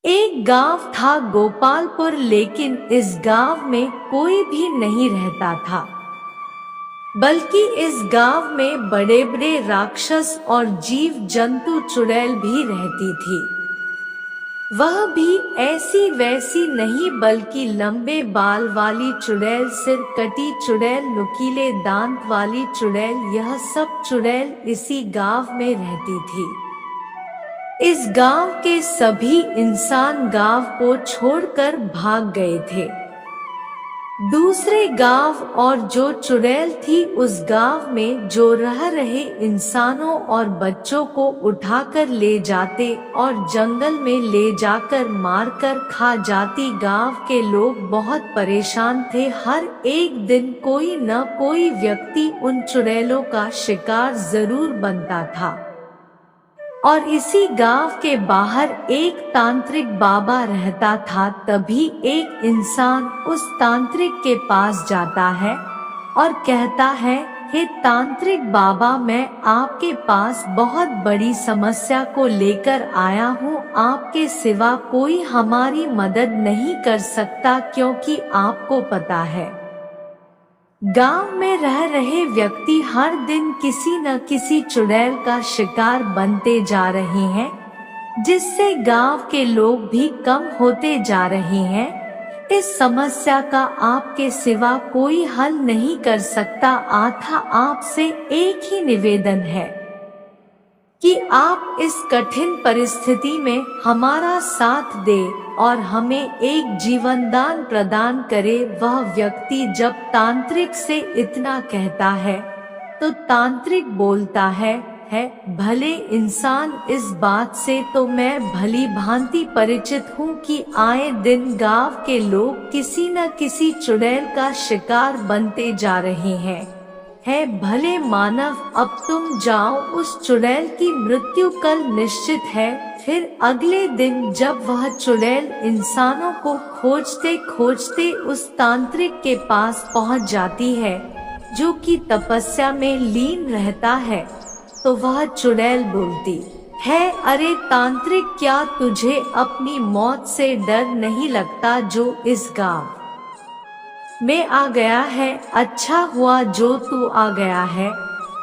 एक गांव था गोपालपुर, लेकिन इस गांव में कोई भी नहीं रहता था, बल्कि इस गांव में बड़े बड़े राक्षस और जीव जंतु चुड़ैल भी रहती थी। वह भी ऐसी वैसी नहीं, बल्कि लंबे बाल वाली चुड़ैल, सिर कटी चुड़ैल, नुकीले दांत वाली चुड़ैल। यह सब चुड़ैल इसी गांव में रहती थी। इस गांव के सभी इंसान गांव को छोड़कर भाग गए थे दूसरे गांव, और जो चुड़ैल थी उस गांव में जो रह रहे इंसानों और बच्चों को उठाकर ले जाते और जंगल में ले जाकर मारकर खा जाती। गांव के लोग बहुत परेशान थे। हर एक दिन कोई न कोई व्यक्ति उन चुड़ैलों का शिकार जरूर बनता था। और इसी गांव के बाहर एक तांत्रिक बाबा रहता था। तभी एक इंसान उस तांत्रिक के पास जाता है और कहता है, हे तांत्रिक बाबा, मैं आपके पास बहुत बड़ी समस्या को लेकर आया हूँ। आपके सिवा कोई हमारी मदद नहीं कर सकता, क्योंकि आपको पता है गांव में रह रहे व्यक्ति हर दिन किसी न किसी चुड़ैल का शिकार बनते जा रहे हैं, जिससे गांव के लोग भी कम होते जा रहे हैं। इस समस्या का आपके सिवा कोई हल नहीं कर सकता। आपसे एक ही निवेदन है कि आप इस कठिन परिस्थिति में हमारा साथ दे और हमें एक जीवन दान प्रदान करे। वह व्यक्ति जब तांत्रिक से इतना कहता है तो तांत्रिक बोलता है, भले इंसान, इस बात से तो मैं भली भांति परिचित हूँ कि आए दिन गांव के लोग किसी न किसी चुड़ैल का शिकार बनते जा रहे हैं। भले मानव, अब तुम जाओ, उस चुड़ैल की मृत्यु कल निश्चित है। फिर अगले दिन जब वह चुड़ैल इंसानों को खोजते खोजते उस तांत्रिक के पास पहुंच जाती है, जो कि तपस्या में लीन रहता है, तो वह चुड़ैल बोलती है, अरे तांत्रिक, क्या तुझे अपनी मौत से डर नहीं लगता जो इस गांव में आ गया है? अच्छा हुआ जो तू आ गया है।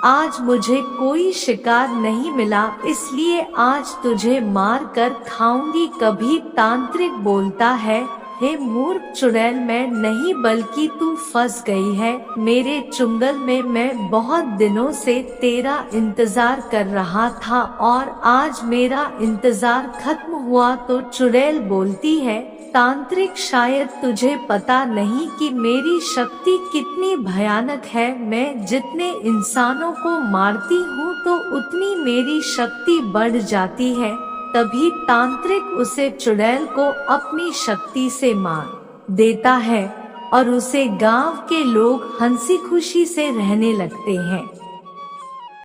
आज मुझे कोई शिकार नहीं मिला, इसलिए आज तुझे मार कर खाऊंगी। कभी तांत्रिक बोलता है, हे मूर्ख चुड़ैल, मैं नहीं बल्कि तू फंस गई है मेरे चुंगल में। मैं बहुत दिनों से तेरा इंतजार कर रहा था और आज मेरा इंतजार खत्म हुआ। तो चुड़ैल बोलती है, तांत्रिक, शायद तुझे पता नहीं कि मेरी शक्ति कितनी भयानक है। मैं जितने इंसानों को मारती हूँ तो उतनी मेरी शक्ति बढ़ जाती है। तभी तांत्रिक उसे चुड़ैल को अपनी शक्ति से मार देता है और उसे गांव के लोग हंसी खुशी से रहने लगते हैं।